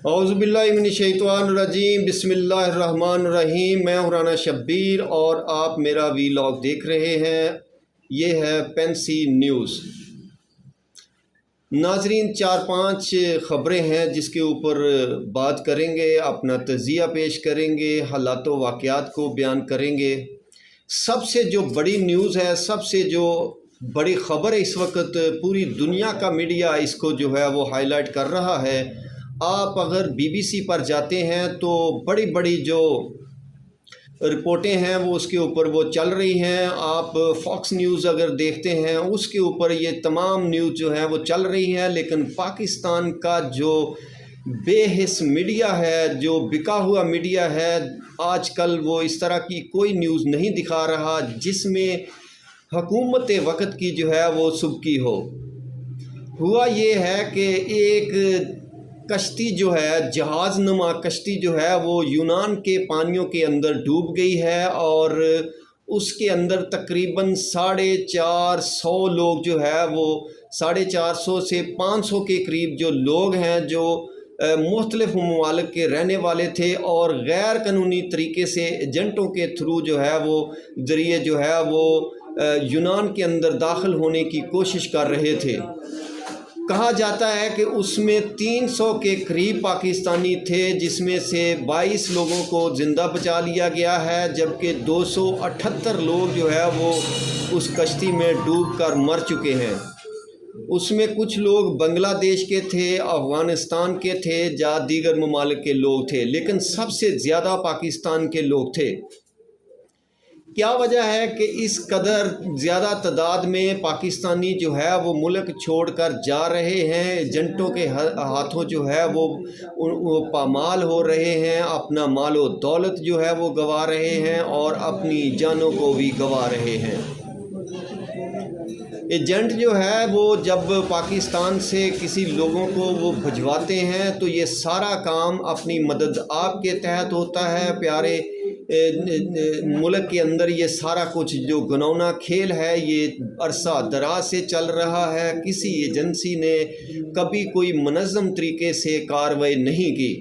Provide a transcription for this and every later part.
اعوذ باللہ من الشیطان الرجیم، بسم اللہ الرحمن الرحیم۔ میں ہوں رانا شبیر اور آپ میرا ویلاگ دیکھ رہے ہیں۔ یہ ہے پینسی نیوز۔ ناظرین، 4-5 خبریں ہیں جس کے اوپر بات کریں گے، اپنا تجزیہ پیش کریں گے، حالات و واقعات کو بیان کریں گے۔ سب سے جو بڑی نیوز ہے، سب سے جو بڑی خبر ہے اس وقت، پوری دنیا کا میڈیا اس کو جو ہے وہ ہائی لائٹ کر رہا ہے۔ آپ اگر BBC پر جاتے ہیں تو بڑی بڑی جو رپورٹیں ہیں وہ اس کے اوپر وہ چل رہی ہیں۔ آپ فاکس نیوز اگر دیکھتے ہیں اس کے اوپر یہ تمام نیوز جو ہے وہ چل رہی ہے، لیکن پاکستان کا جو بے حس میڈیا ہے، جو بکا ہوا میڈیا ہے، آج کل وہ اس طرح کی کوئی نیوز نہیں دکھا رہا جس میں حکومت وقت کی جو ہے وہ سبکی ہو۔ ہوا یہ ہے کہ ایک کشتی جو ہے، جہاز نما کشتی جو ہے، وہ یونان کے پانیوں کے اندر ڈوب گئی ہے اور اس کے اندر تقریباً 450 لوگ جو ہے وہ 450 سے 500 کے قریب جو لوگ ہیں جو مختلف ممالک کے رہنے والے تھے اور غیر قانونی طریقے سے ایجنٹوں کے تھرو جو ہے وہ ذریعے جو ہے وہ یونان کے اندر داخل ہونے کی کوشش کر رہے تھے۔ کہا جاتا ہے کہ اس میں 300 کے قریب پاکستانی تھے، جس میں سے 22 لوگوں کو زندہ بچا لیا گیا ہے، جبکہ 278 لوگ جو ہے وہ اس کشتی میں ڈوب کر مر چکے ہیں۔ اس میں کچھ لوگ بنگلہ دیش کے تھے، افغانستان کے تھے، یا دیگر ممالک کے لوگ تھے، لیکن سب سے زیادہ پاکستان کے لوگ تھے۔ کیا وجہ ہے کہ اس قدر زیادہ تعداد میں پاکستانی جو ہے وہ ملک چھوڑ کر جا رہے ہیں، ایجنٹوں کے ہاتھوں جو ہے وہ پامال ہو رہے ہیں، اپنا مال و دولت جو ہے وہ گنوا رہے ہیں اور اپنی جانوں کو بھی گنوا رہے ہیں۔ ایجنٹ جو ہے وہ جب پاکستان سے کسی لوگوں کو وہ بھجواتے ہیں تو یہ سارا کام اپنی مدد آپ کے تحت ہوتا ہے۔ پیارے ملک کے اندر یہ سارا کچھ جو گنونا کھیل ہے یہ عرصہ دراز سے چل رہا ہے۔ کسی ایجنسی نے کبھی کوئی منظم طریقے سے کارروائی نہیں کی،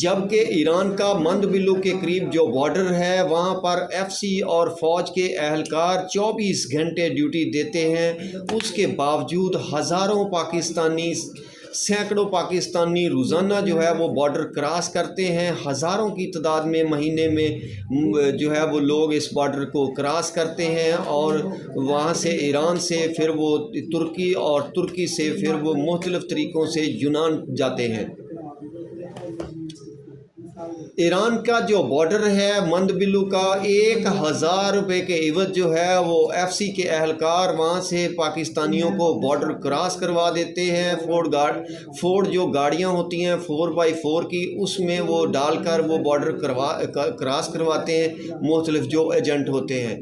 جبکہ ایران کا مندبلو کے قریب جو بارڈر ہے وہاں پر FCC اور فوج کے اہلکار 24 گھنٹے ڈیوٹی دیتے ہیں۔ اس کے باوجود سینکڑوں پاکستانی روزانہ جو ہے وہ بارڈر کراس کرتے ہیں۔ ہزاروں کی تعداد میں مہینے میں جو ہے وہ لوگ اس بارڈر کو کراس کرتے ہیں اور وہاں سے ایران سے پھر وہ ترکی اور ترکی سے پھر وہ مختلف طریقوں سے یونان جاتے ہیں۔ ایران کا جو بارڈر ہے مندبلو کا، 1000 روپے کے عوض جو ہے وہ FCC کے اہلکار وہاں سے پاکستانیوں کو بارڈر کراس کروا دیتے ہیں۔ فورڈ جو گاڑیاں ہوتی ہیں 4x4 کی، اس میں وہ ڈال کر وہ بارڈر کراس کرواتے ہیں مختلف جو ایجنٹ ہوتے ہیں۔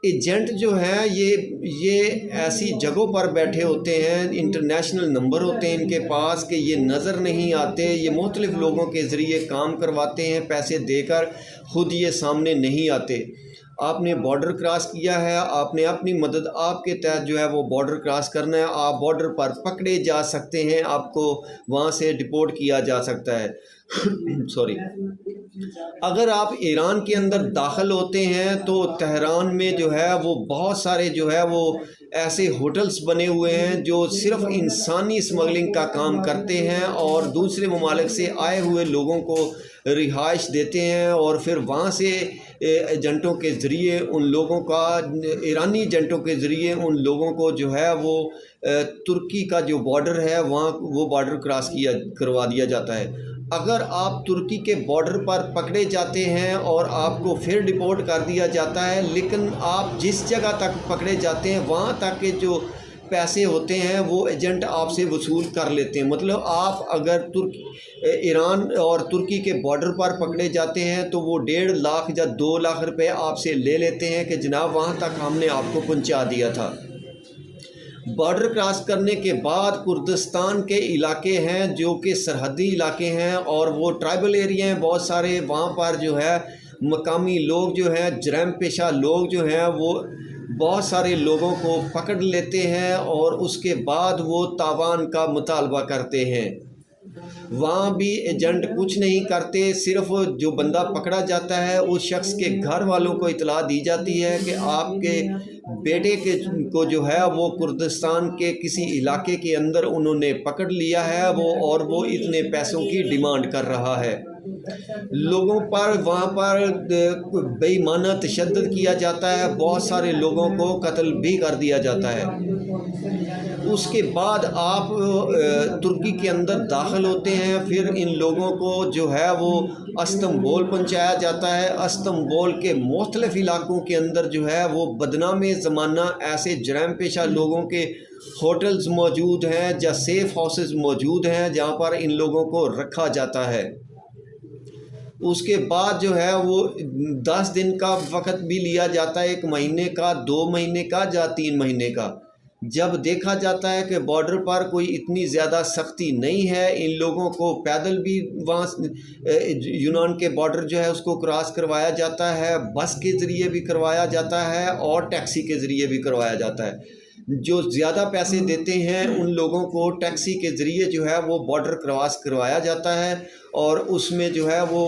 ایجنٹ جو ہیں یہ ایسی جگہوں پر بیٹھے ہوتے ہیں، انٹرنیشنل نمبر ہوتے ہیں ان کے پاس کہ یہ نظر نہیں آتے۔ یہ مختلف لوگوں کے ذریعے کام کرواتے ہیں پیسے دے کر، خود یہ سامنے نہیں آتے۔ آپ نے بارڈر کراس کیا ہے، آپ نے اپنی مدد آپ کے تحت جو ہے وہ بارڈر کراس کرنا ہے، آپ بارڈر پر پکڑے جا سکتے ہیں، آپ کو وہاں سے ڈپورٹ کیا جا سکتا ہے۔ اگر آپ ایران کے اندر داخل ہوتے ہیں تو تہران میں جو ہے وہ بہت سارے جو ہے وہ ایسے ہوٹلز بنے ہوئے ہیں جو صرف انسانی اسمگلنگ کا کام کرتے ہیں اور دوسرے ممالک سے آئے ہوئے لوگوں کو رہائش دیتے ہیں، اور پھر وہاں سے ایجنٹوں کے ذریعے ان لوگوں کا، ایرانی ایجنٹوں کے ذریعے ان لوگوں کو جو ہے وہ ترکی کا جو بارڈر ہے وہاں وہ بارڈر کراس کروا دیا جاتا ہے۔ اگر آپ ترکی کے بارڈر پر پکڑے جاتے ہیں اور آپ کو پھر ڈپورٹ کر دیا جاتا ہے، لیکن آپ جس جگہ تک پکڑے جاتے ہیں وہاں تک کے جو پیسے ہوتے ہیں وہ ایجنٹ آپ سے وصول کر لیتے ہیں۔ مطلب آپ اگر ایران اور ترکی کے بارڈر پر پکڑے جاتے ہیں تو وہ 1.5 لاکھ یا 2 لاکھ روپے آپ سے لے لیتے ہیں کہ جناب وہاں تک ہم نے آپ کو پہنچا دیا تھا۔ بارڈر کراس کرنے کے بعد کردستان کے علاقے ہیں جو کہ سرحدی علاقے ہیں اور وہ ٹرائبل ایریا ہیں بہت سارے، وہاں پر جو ہے مقامی لوگ جو ہیں، جرائم پیشہ لوگ جو ہیں، وہ بہت سارے لوگوں کو پکڑ لیتے ہیں اور اس کے بعد وہ تاوان کا مطالبہ کرتے ہیں۔ वहाँ भी एजेंट कुछ नहीं करते, सिर्फ जो बंदा पकड़ा जाता है उस शख्स के घर वालों को इतला दी जाती है कि आपके बेटे के को जो है वो कुर्दिस्तान के किसी इलाके के अंदर उन्होंने पकड़ लिया है और वो इतने पैसों की डिमांड कर रहा है। लोगों पर वहाँ पर बेईमाना तशद्दुद किया जाता है, बहुत सारे लोगों को कत्ल भी कर दिया जाता है। उसके बाद आप तुर्की के अंदर दाखिल होते हैं, फिर इन लोगों को जो है वो इस्तांबुल पहुंचाया जाता है। इस्तांबुल के मुख्तलिफ इलाकों के अंदर जो है वो बदनाम ज़माना ऐसे जराइम पेशा लोगों के होटल्स मौजूद हैं या सेफ हाउसेस मौजूद हैं जहाँ पर इन लोगों को रखा जाता है। उसके बाद जो है वो 10 दिन का वक़्त भी लिया जाता है, 1 महीने का, 2 महीने का या 3 महीने का। जब देखा जाता है कि बॉर्डर पर कोई इतनी ज़्यादा सख्ती नहीं है, इन लोगों को पैदल भी वहाँ यूनान के बॉर्डर जो है उसको क्रॉस करवाया जाता है, बस के ज़रिए भी करवाया जाता है और टैक्सी के ज़रिए भी करवाया जाता है। जो ज़्यादा पैसे देते हैं उन लोगों को टैक्सी के ज़रिए जो है वो बॉर्डर क्रॉस करवाया जाता है, और उसमें जो है वो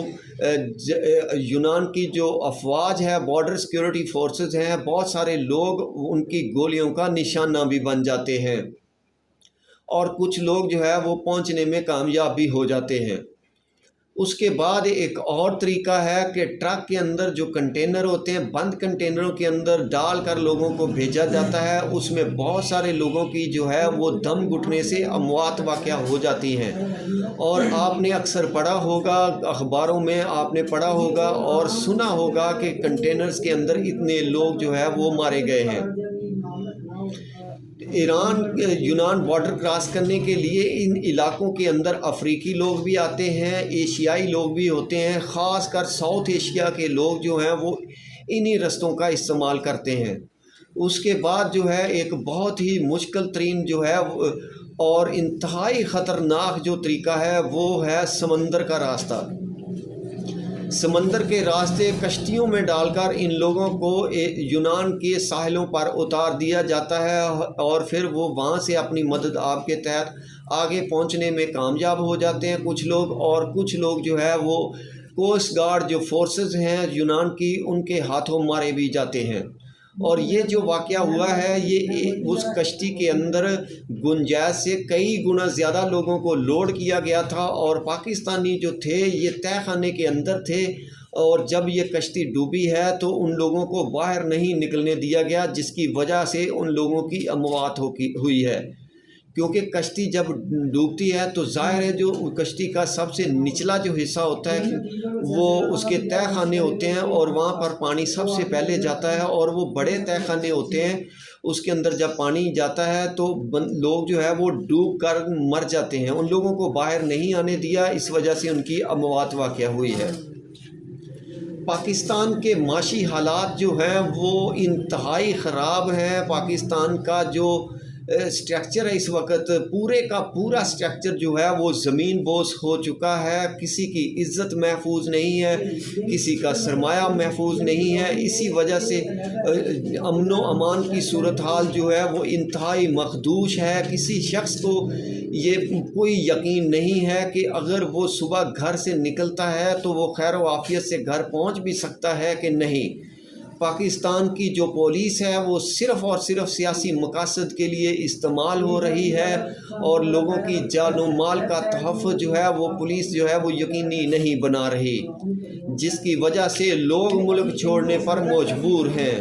यूनान की जो अफवाज है, बॉर्डर सिक्योरिटी फोर्सेस हैं, बहुत सारे लोग उनकी गोलियों का निशाना भी बन जाते हैं, और कुछ लोग जो है वो पहुंचने में कामयाब भी हो जाते हैं। उसके बाद एक और तरीका है कि ट्रक के अंदर जो कंटेनर होते हैं, बंद कंटेनरों के अंदर डाल कर लोगों को भेजा जाता है। उसमें बहुत सारे लोगों की जो है वो दम घुटने से अमवात वाक़या हो जाती हैं, और आपने अक्सर पढ़ा होगा, अखबारों में आपने पढ़ा होगा और सुना होगा कि कंटेनर्स के अंदर इतने लोग जो है वो मारे गए हैं। ईरान यूनान बॉर्डर क्रॉस करने के लिए इन इलाकों के अंदर अफ्रीकी लोग भी आते हैं, एशियाई लोग भी होते हैं, ख़ास कर साउथ एशिया के लोग जो हैं वो इन्हीं रस्तों का इस्तेमाल करते हैं। उसके बाद जो है एक बहुत ही मुश्किल तरीन जो है और इंतहाई ख़तरनाक जो तरीका है वो है समंदर का रास्ता। समंदर के रास्ते कश्तियों में डालकर इन लोगों को यूनान के साहिलों पर उतार दिया जाता है, और फिर वो वहाँ से अपनी मदद आपके तहत आगे पहुँचने में कामयाब हो जाते हैं कुछ लोग, और कुछ लोग जो है वो कोस्ट गार्ड जो फोर्सेस हैं यूनान की उनके हाथों मारे भी जाते हैं। और ये जो वाक़या हुआ है ये उस कश्ती के अंदर गुंजाइश से कई गुना ज़्यादा लोगों को लोड किया गया था, और पाकिस्तानी जो थे ये तहखाने के अंदर थे, और जब ये कश्ती डूबी है तो उन लोगों को बाहर नहीं निकलने दिया गया, जिसकी वजह से उन लोगों की अमवात हुई है। क्योंकि कश्ती जब डूबती है तो ज़ाहिर है जो कश्ती का सबसे निचला जो हिस्सा होता है वो उसके तहखाने होते हैं, और वहाँ पर पानी सबसे पहले जाता है, और वो बड़े तहखाने होते हैं, उसके अंदर जब पानी जाता है तो लोग जो है वो डूब कर मर जाते हैं। उन लोगों को बाहर नहीं आने दिया, इस वजह से उनकी अमवात वाक़या हुई है। पाकिस्तान के माशी हालात जो हैं वो इंतहाई ख़राब हैं। पाकिस्तान का जो स्ट्रक्चर है इस वक्त पूरे का पूरा स्ट्रक्चर जो है वो ज़मीन बोस हो चुका है। किसी की इज़्ज़त महफूज नहीं है, किसी का सरमाया महफूज नहीं है। इसी वजह से अमन व अमान की सूरत हाल जो है वो इंतहाई मखदूश है। किसी शख्स को ये कोई यकीन नहीं है कि अगर वो सुबह घर से निकलता है तो वो खैर व आफियत से घर पहुंच भी सकता है कि नहीं। पाकिस्तान की जो पुलिस है वो सिर्फ़ और सिर्फ सियासी मकासद के लिए इस्तेमाल हो रही है, और लोगों की जान व माल का तहफ़्फ़ुज़ जो है वो पुलिस जो है वो यकीनी नहीं बना रही, जिसकी वजह से लोग मुल्क छोड़ने पर मजबूर हैं।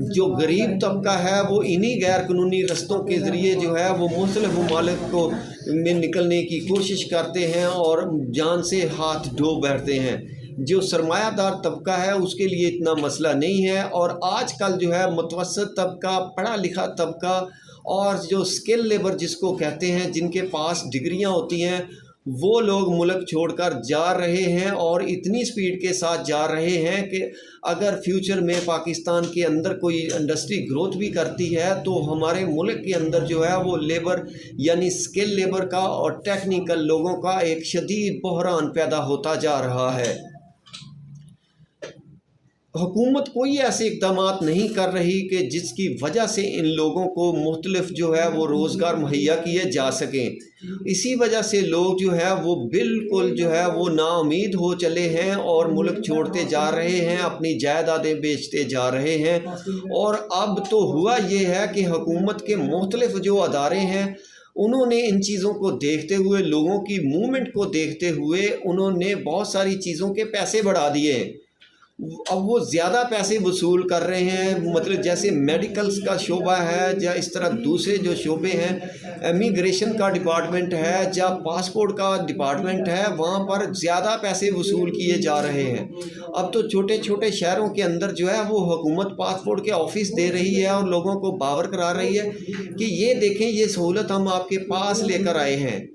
जो गरीब तबका है वो इन्हीं गैर कानूनी रस्तों के ज़रिए जो है वो मुख्तलिफ़ ममालिक को में निकलने की कोशिश करते हैं और जान से हाथ धो बैठते हैं। जो सरमायादार तबका है उसके लिए इतना मसला नहीं है, और आजकल जो है मुतवस्सित तबका, पढ़ा लिखा तबका और जो स्किल लेबर जिसको कहते हैं, जिनके पास डिग्रियां होती हैं, वो लोग मुल्क छोड़कर जा रहे हैं, और इतनी स्पीड के साथ जा रहे हैं कि अगर फ्यूचर में पाकिस्तान के अंदर कोई इंडस्ट्री ग्रोथ भी करती है तो हमारे मुल्क के अंदर जो है वो लेबर यानी स्किल लेबर का और टेक्निकल लोगों का एक शदीद बहरान पैदा होता जा रहा है। हुकूमत कोई ऐसे इक़दामात नहीं कर रही कि जिसकी वजह से इन लोगों को मुख्तलिफ जो है वो रोज़गार मुहैया किए जा सकें। इसी वजह से लोग जो है वो बिल्कुल जो है वो नाउम्मीद हो चले हैं और मुल्क छोड़ते जा रहे हैं, अपनी जायदादें बेचते जा रहे हैं। और अब तो हुआ ये है कि हुकूमत के मुख्तलिफ जो अदारे हैं उन्होंने इन चीज़ों को देखते हुए, लोगों की मूवमेंट को देखते हुए उन्होंने बहुत सारी चीज़ों के पैसे बढ़ा दिए हैं। अब वो ज़्यादा पैसे वसूल कर रहे हैं, मतलब जैसे मेडिकल्स का शोबा है या इस तरह दूसरे जो शोबे हैं, इमिग्रेशन का डिपार्टमेंट है या पासपोर्ट का डिपार्टमेंट है, वहाँ पर ज़्यादा पैसे वसूल किए जा रहे हैं। अब तो छोटे छोटे शहरों के अंदर जो है वो हुकूमत पासपोर्ट के ऑफिस दे रही है और लोगों को बावर करा रही है कि ये देखें, ये सहूलत हम आपके पास लेकर आए हैं।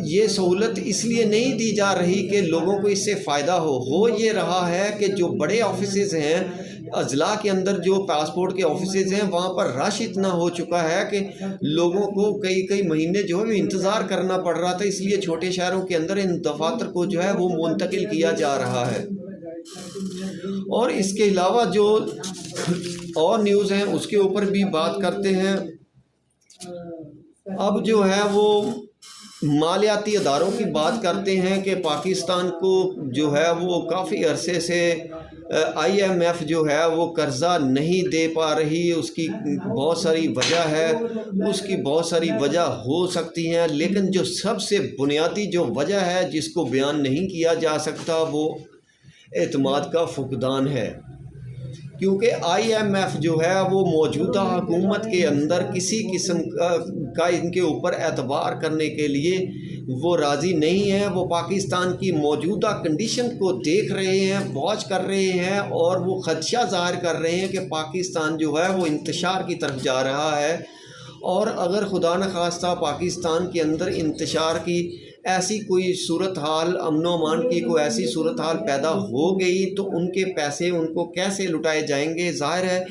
ये सहूलत इसलिए नहीं दी जा रही कि लोगों को इससे फ़ायदा हो ये रहा है कि जो बड़े ऑफिसेज़ हैं अजला के अंदर, जो पासपोर्ट के ऑफिसेज़ हैं, वहाँ पर रश इतना हो चुका है कि लोगों को कई कई महीने जो है इंतज़ार करना पड़ रहा था। इसलिए छोटे शहरों के अंदर इन दफातर को जो है वो मुंतकिल किया जा रहा है। और इसके अलावा जो और न्यूज़ हैं उसके ऊपर भी बात करते हैं। अब जो है वो मालियाती अदारों की बात करते हैं कि पाकिस्तान को जो है वो काफ़ी अरसे से IMF जो है वो कर्ज़ा नहीं दे पा रही। उसकी बहुत सारी वजह है, उसकी बहुत सारी वजह हो सकती हैं, लेकिन जो सबसे बुनियादी जो वजह है जिसको बयान नहीं किया जा सकता वो एतमाद का फुकदान है। क्योंकि IMF जो है वो मौजूदा हुकूमत के अंदर किसी किस्म का इनके ऊपर एतबार करने के लिए वो राज़ी नहीं है। वो पाकिस्तान की मौजूदा कंडीशन को देख रहे हैं, वॉच कर रहे हैं और वो ख़दशा ज़ाहिर कर रहे हैं कि पाकिस्तान जो है वो इंतशार की तरफ जा रहा है। और अगर खुदा न खास्ता पाकिस्तान के अंदर इंतशार की ऐसी कोई सूरत हाल, अमन व अमान की कोई ऐसी सूरत हाल पैदा हो गई तो उनके पैसे उनको कैसे लुटाए जाएंगे। ज़ाहिर है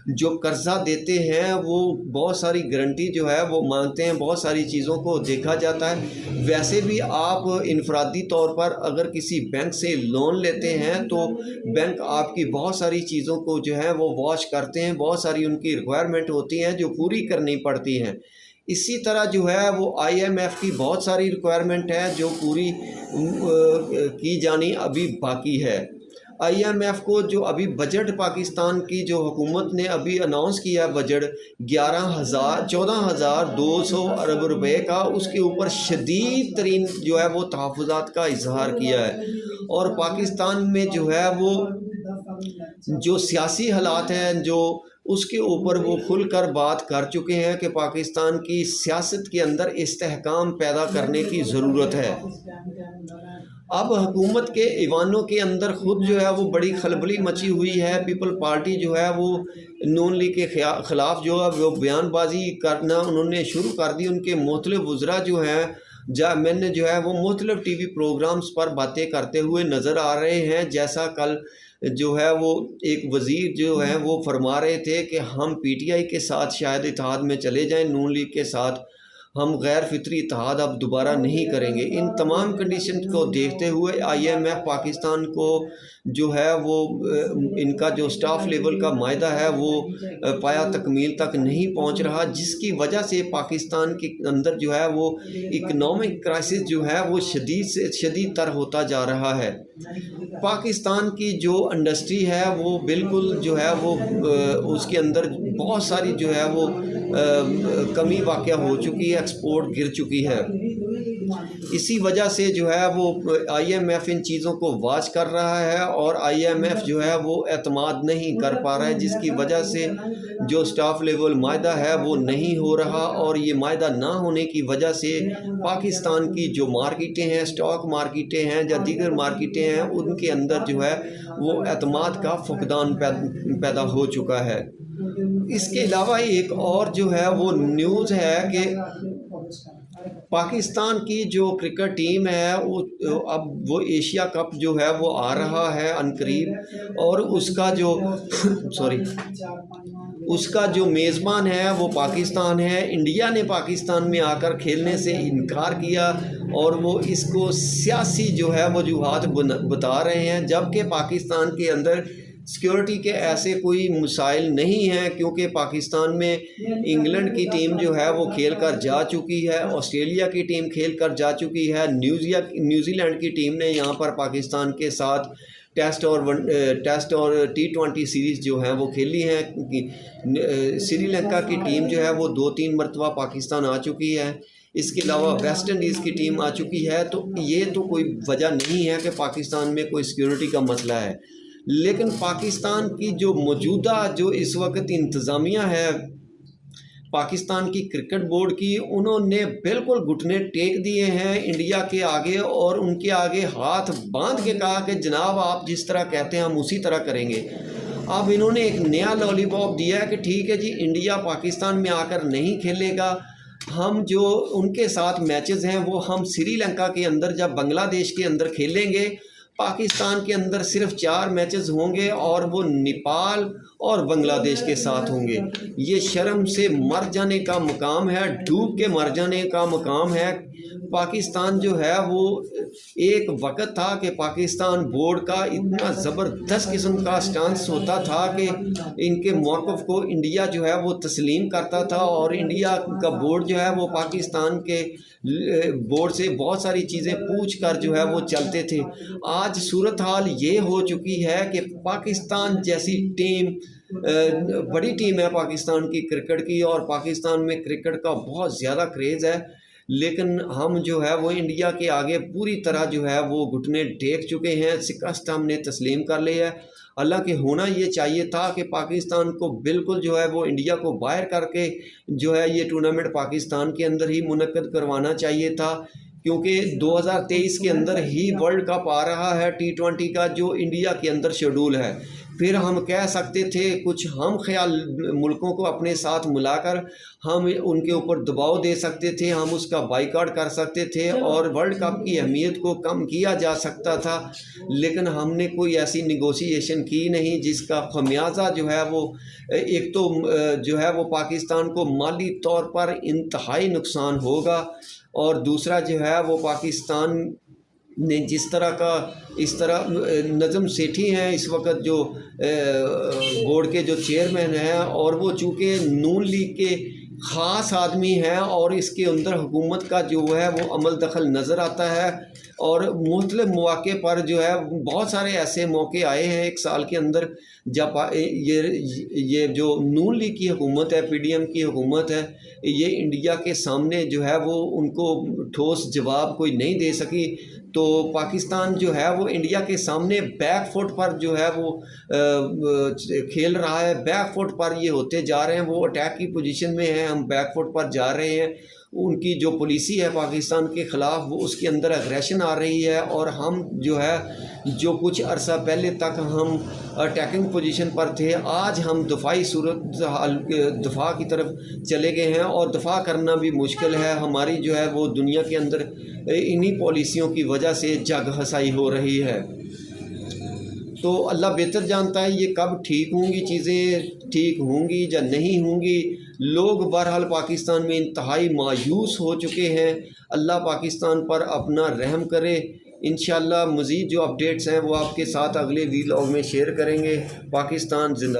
जो कर्ज़ा देते हैं वो बहुत सारी गारंटी जो है वो मांगते हैं, बहुत सारी चीज़ों को देखा जाता है। वैसे भी आप इनफरादी तौर पर अगर किसी बैंक से लोन लेते हैं तो बैंक आपकी बहुत सारी चीज़ों को जो है वो वॉच करते हैं, बहुत सारी उनकी रिक्वायरमेंट होती हैं जो पूरी करनी पड़ती हैं। इसी तरह जो है वो IMF की बहुत सारी रिक्वायरमेंट है जो पूरी की जानी अभी बाकी है। IMF को जो अभी बजट पाकिस्तान की जो हुकूमत ने अभी अनाउंस किया बजट 14,200 अरब रुपए का, उसके ऊपर शदीद तरीन जो है वो तहफ़्फ़ुज़ात का इजहार किया है। और पाकिस्तान में जो है वो जो सियासी हालात हैं जो उसके ऊपर वो खुलकर बात कर चुके हैं कि पाकिस्तान की सियासत के अंदर इस्तेहकाम पैदा करने की ज़रूरत है। अब हुकूमत के ईवानों के अंदर ख़ुद जो है वो बड़ी खलबली मची हुई है। पीपल पार्टी जो है वो नून लीग के ख़िलाफ़ जो है वो बयानबाजी करना उन्होंने शुरू कर दी। उनके मुख्तलिफ वज़रा जो हैं मैंने जो है वो मुख्तलिफ TV प्रोग्राम्स पर बातें करते हुए नज़र आ रहे हैं। जैसा कल जो है वो एक वज़ीर जो है वो फरमा रहे थे कि हम PTI के साथ शायद इत्तेहाद में चले जाएं, नून लीग के साथ हम गैर फितरी इत्तेहाद अब दोबारा नहीं करेंगे। इन तमाम कंडीशन को देखते हुए IMF पाकिस्तान को जो है वो इनका जो स्टाफ लेवल का मायदा है वो पाया तकमील तक नहीं पहुंच रहा, जिसकी वजह से पाकिस्तान के अंदर जो है वो इकनॉमिक क्राइसिस जो है वो शदीद से शदीद तर होता जा रहा है। पाकिस्तान की जो इंडस्ट्री है वो बिल्कुल जो है वो उसके अंदर बहुत सारी जो है वो कमी वाक़या हो चुकी है, एक्सपोर्ट गिर चुकी है। इसी वजह से जो है वो IMF इन चीज़ों को वॉच कर रहा है और IMF जो है वो एतमाद नहीं कर पा रहा है, जिसकी वजह से जो स्टाफ लेवल मायदा है वो नहीं हो रहा। और ये मायदा ना होने की वजह से पाकिस्तान की जो मार्केटें हैं, स्टॉक मार्केटें हैं या दीगर मार्केटें हैं, उनके अंदर जो है वो एतमाद का फुकदान पैदा हो चुका है। इसके अलावा एक और जो है वो न्यूज़ है कि पाकिस्तान की जो क्रिकेट टीम है वो अब वो एशिया कप जो है वो आ रहा है अनकरीब, और उसका जो उसका जो मेज़बान है वो पाकिस्तान है। इंडिया ने पाकिस्तान में आकर खेलने से इनकार किया और वो इसको सियासी जो है वजूहात बता रहे हैं, जबकि पाकिस्तान के अंदर سیکورٹی کے ایسے کوئی مسائل نہیں ہیں، کیونکہ پاکستان میں انگلینڈ کی ٹیم جو ہے وہ کھیل کر جا چکی ہے، آسٹریلیا کی ٹیم کھیل کر جا چکی ہے، نیوزی لینڈ کی ٹیم نے یہاں پر پاکستان کے ساتھ ٹیسٹ اور T20 سیریز جو ہیں وہ کھیلی ہیں۔ سری لنکا کی ٹیم جو ہے وہ 2-3 مرتبہ پاکستان آ چکی ہے، اس کے علاوہ ویسٹ انڈیز کی ٹیم آ چکی ہے۔ تو یہ تو کوئی وجہ نہیں ہے کہ پاکستان میں کوئی سیکورٹی کا مسئلہ ہے، لیکن پاکستان کی جو موجودہ جو اس وقت انتظامیہ ہے پاکستان کی کرکٹ بورڈ کی، انہوں نے بالکل گھٹنے ٹیک دیے ہیں انڈیا کے آگے، اور ان کے آگے ہاتھ باندھ کے کہا کہ جناب آپ جس طرح کہتے ہیں ہم اسی طرح کریں گے۔ اب انہوں نے ایک نیا لالی پاپ دیا ہے کہ ٹھیک ہے جی، انڈیا پاکستان میں آ کر نہیں کھیلے گا، ہم جو ان کے ساتھ میچز ہیں وہ ہم سری لنکا کے اندر جب بنگلہ دیش کے اندر کھیلیں گے، پاکستان کے اندر صرف 4 میچز ہوں گے اور وہ نیپال اور بنگلہ دیش کے ساتھ ہوں گے۔ یہ شرم سے مر جانے کا مقام ہے، ڈوب کے مر جانے کا مقام ہے۔ پاکستان جو ہے وہ ایک وقت تھا کہ پاکستان بورڈ کا اتنا زبردست قسم کا سٹانس ہوتا تھا کہ ان کے موقف کو انڈیا جو ہے وہ تسلیم کرتا تھا، اور انڈیا کا بورڈ جو ہے وہ پاکستان کے بورڈ سے بہت ساری چیزیں پوچھ کر جو ہے وہ چلتے تھے۔ آج صورتحال یہ ہو چکی ہے کہ پاکستان جیسی ٹیم بڑی ٹیم ہے پاکستان کی کرکٹ کی، اور پاکستان میں کرکٹ کا بہت زیادہ کریز ہے، لیکن ہم جو ہے وہ انڈیا کے آگے پوری طرح جو ہے وہ گھٹنے ٹیک چکے ہیں، شکست ہم نے تسلیم کر لی ہے۔ حالانکہ ہونا یہ چاہیے تھا کہ پاکستان کو بالکل جو ہے وہ انڈیا کو باہر کر کے جو ہے یہ ٹورنامنٹ پاکستان کے اندر ہی منعقد کروانا چاہیے تھا، کیونکہ 2023 کے اندر ہی ورلڈ کپ آ رہا ہے T20 کا، جو انڈیا کے اندر شیڈول ہے۔ پھر ہم کہہ سکتے تھے کچھ ہم خیال ملکوں کو اپنے ساتھ ملا کر ہم ان کے اوپر دباؤ دے سکتے تھے، ہم اس کا بائیکاٹ کر سکتے تھے اور ورلڈ کپ کی اہمیت کو کم کیا جا سکتا تھا، لیکن ہم نے کوئی ایسی نیگوسیشن کی نہیں جس کا خمیازہ جو ہے وہ ایک تو جو ہے وہ پاکستان کو مالی طور پر انتہائی نقصان ہوگا، اور دوسرا جو ہے وہ پاکستان نے جس طرح کا اس طرح نظم سیٹھی ہیں اس وقت جو بورڈ کے جو چیئرمین ہیں، اور وہ چونکہ نون لیگ کے خاص آدمی ہیں اور اس کے اندر حکومت کا جو ہے وہ عمل دخل نظر آتا ہے، اور مختلف مواقع پر جو ہے بہت سارے ایسے موقع آئے ہیں ایک سال کے اندر جب یہ جو نون لیگ کی حکومت ہے، PDM کی حکومت ہے، یہ انڈیا کے سامنے جو ہے وہ ان کو ٹھوس جواب کوئی نہیں دے سکی، تو پاکستان جو ہے وہ انڈیا کے سامنے بیک فٹ پر جو ہے وہ کھیل رہا ہے، بیک فٹ پر یہ ہوتے جا رہے ہیں، وہ اٹیک کی پوزیشن میں ہیں، ہم بیک فٹ پر جا رہے ہیں۔ ان کی جو پالیسی ہے پاکستان کے خلاف وہ اس کے اندر اگریشن آ رہی ہے، اور ہم جو ہے جو کچھ عرصہ پہلے تک ہم اٹیکنگ پوزیشن پر تھے، آج ہم دفاع کی طرف چلے گئے ہیں، اور دفاع کرنا بھی مشکل ہے، ہماری جو ہے وہ دنیا کے اندر انہی پالیسیوں کی وجہ سے جگ ہنسائی ہو رہی ہے۔ تو اللہ بہتر جانتا ہے یہ کب ٹھیک ہوں گی، چیزیں ٹھیک ہوں گی یا نہیں ہوں گی۔ لوگ بہرحال پاکستان میں انتہائی مایوس ہو چکے ہیں، اللہ پاکستان پر اپنا رحم کرے۔ انشاءاللہ مزید جو اپڈیٹس ہیں وہ آپ کے ساتھ اگلے ویلاگ میں شیئر کریں گے۔ پاکستان زندہ